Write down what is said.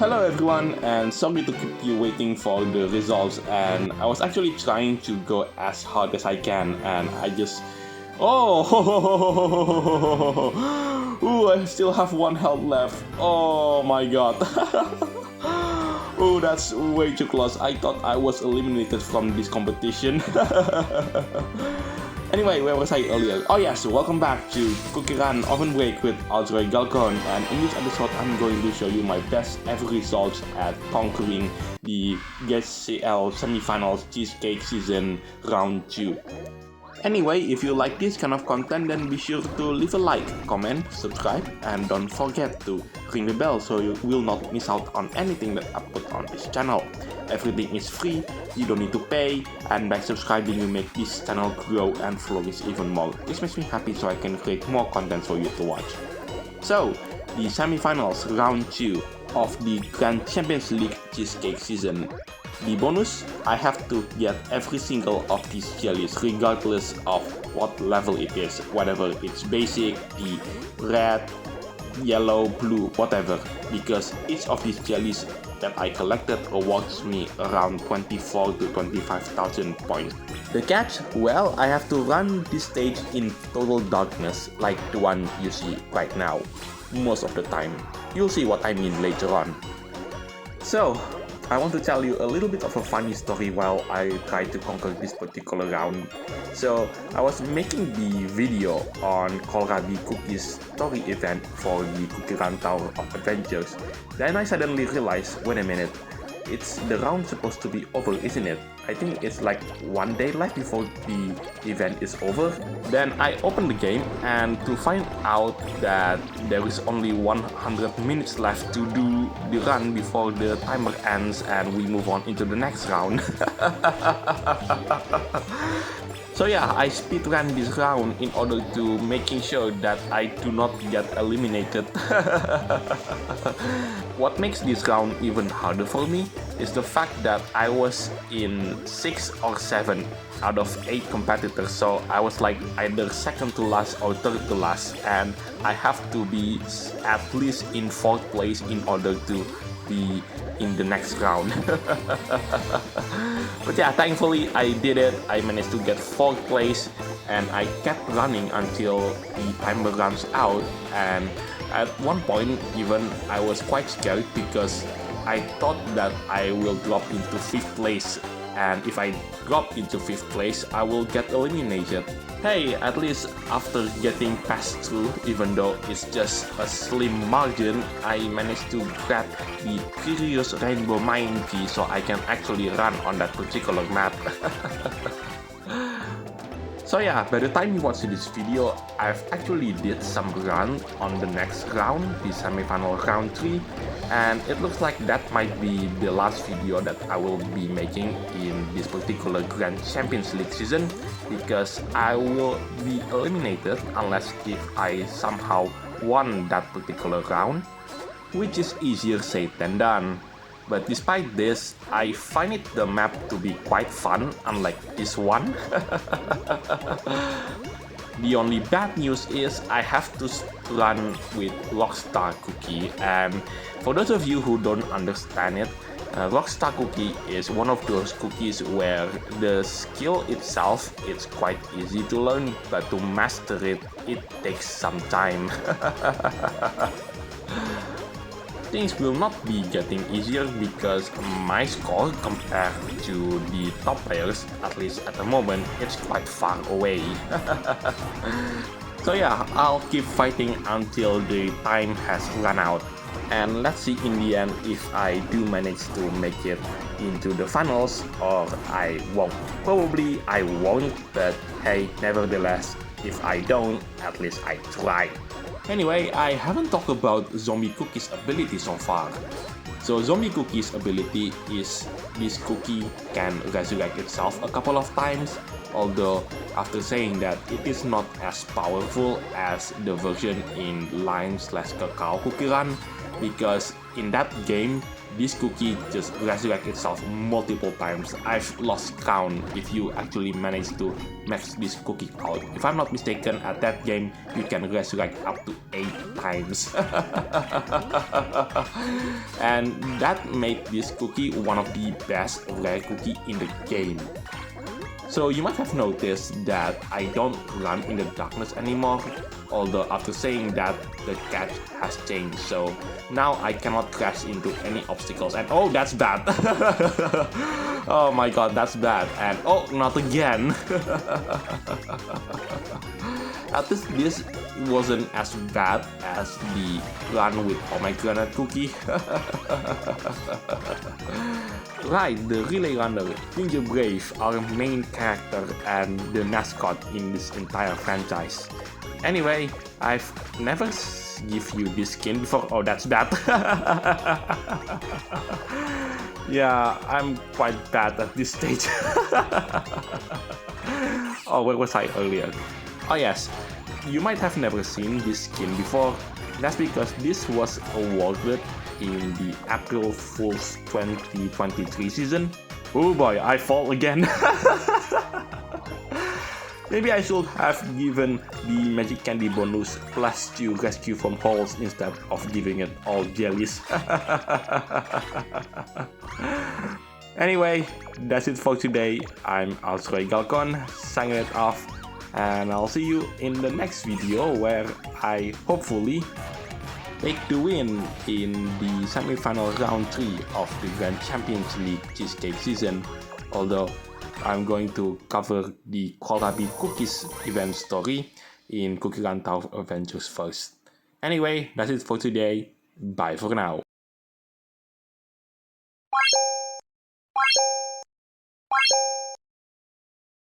Hello everyone, and sorry to keep you waiting for the results, and I was actually trying to go as hard as I can, and I just... Oh! Ooh, I still have one health left. Oh my god. Oh, that's way too close. I thought I was eliminated from this competition. Anyway, where was I earlier? Oh yes, welcome back to CookieRunOvenBreak with Aldroy Galcon, and in this episode I'm going to show you my best ever results at conquering the GCL Semifinals Cheesecake Season Round 2. Anyway, if you like this kind of content, then be sure to leave a like, comment, subscribe, and don't forget to ring the bell so you will not miss out on anything that I put on this channel. Everything is free, you don't need to pay, and by subscribing you make this channel grow and flourish even more. This makes me happy so I can create more content for you to watch. So, the semifinals round 2 of the Grandchampionsleague Cheesecake Season. The bonus, I have to get every single of these jellies regardless of what level it is, whether it's basic, the red, yellow, blue, whatever, because each of these jellies that I collected awards me around 24 to 25,000 points. The catch? Well, I have to run this stage in total darkness like the one you see right now, most of the time. You'll see what I mean later on. So, I want to tell you a little bit of a funny story while I try to conquer this particular round. So, I was making the video on Kohlrabi Cookie's story event for the CookieRun Tower of Adventures. Then I suddenly realized, wait a minute, it's the round supposed to be over, isn't it? I think it's like one day left before the event is over. Then I opened the game and to find out that there is only 100 minutes left to do the run before the timer ends and we move on into the next round. So yeah, I speedrun this round in order to making sure that I do not get eliminated. What makes this round even harder for me is the fact that I was in 6 or 7 out of 8 competitors, so I was like either second to last or third to last, and I have to be at least in 4th place in order to be in the next round. But yeah, thankfully I did it. I managed to get 4th place and I kept running until the timer runs out, and at one point even I was quite scared because I thought that I will drop into 5th place, and if I drop into 5th place I will get eliminated. Hey, at least after getting passed through, even though it's just a slim margin, I managed to grab the Curious Rainbow Mine key so I can actually run on that particular map. So yeah, by the time you watch this video, I've actually did some run on the next round, the semifinal round 3, and it looks like that might be the last video that I will be making in this particular Grand Champions League season, because I will be eliminated unless if I somehow won that particular round, which is easier said than done. But despite this, I find the map to be quite fun, unlike this one. The only bad news is I have to run with Rockstar Cookie, and for those of you who don't understand it, Rockstar Cookie is one of those cookies where the skill itself is quite easy to learn, but to master it, it takes some time. Things will not be getting easier because my score compared to the top players, at least at the moment, it's quite far away. So yeah, I'll keep fighting until the time has run out. And let's see in the end if I do manage to make it into the finals or I won't. Probably I won't, but hey, nevertheless, if I don't, at least I tried. Anyway, I haven't talked about Zombie Cookie's ability so far. So Zombie Cookie's ability is this cookie can resurrect itself a couple of times, although after saying that it is not as powerful as the version in Lime/Cacao Cookie Run, because in that game, this cookie just resurrects itself multiple times. I've lost count if you actually manage to max this cookie out. If I'm not mistaken, at that game, you can resurrect up to 8 times. And that made this cookie one of the best rare cookie in the game. So you might have noticed that I don't run in the darkness anymore, although after saying that, the catch has changed, so now I cannot crash into any obstacles, and oh, that's bad. Oh my god, that's bad, and oh, not again. At least this wasn't as bad as the run with pomegranate cookie. Right, the relay runner, Ninja Brave, our main character and the mascot in this entire franchise. Anyway, I've never give you this skin before. Oh, that's bad. Yeah, I'm quite bad at this stage. Oh, where was I earlier? Oh yes, you might have never seen this skin before. That's because this was awarded in the April Fool's 2023 season. Oh boy, I fall again. Maybe I should have given the magic candy bonus plus 2 rescue from holes instead of giving it all jellies. Anyway, that's it for today. I'm Galcon, signing it off, and I'll see you in the next video where I hopefully take the win in the semi-final round 3 of the GrandChampionshipLeague Cheesecake season, although I'm going to cover the kohlrabi cookies event story in CookieRun Tower Adventures first. Anyway, that's it for today. Bye for now.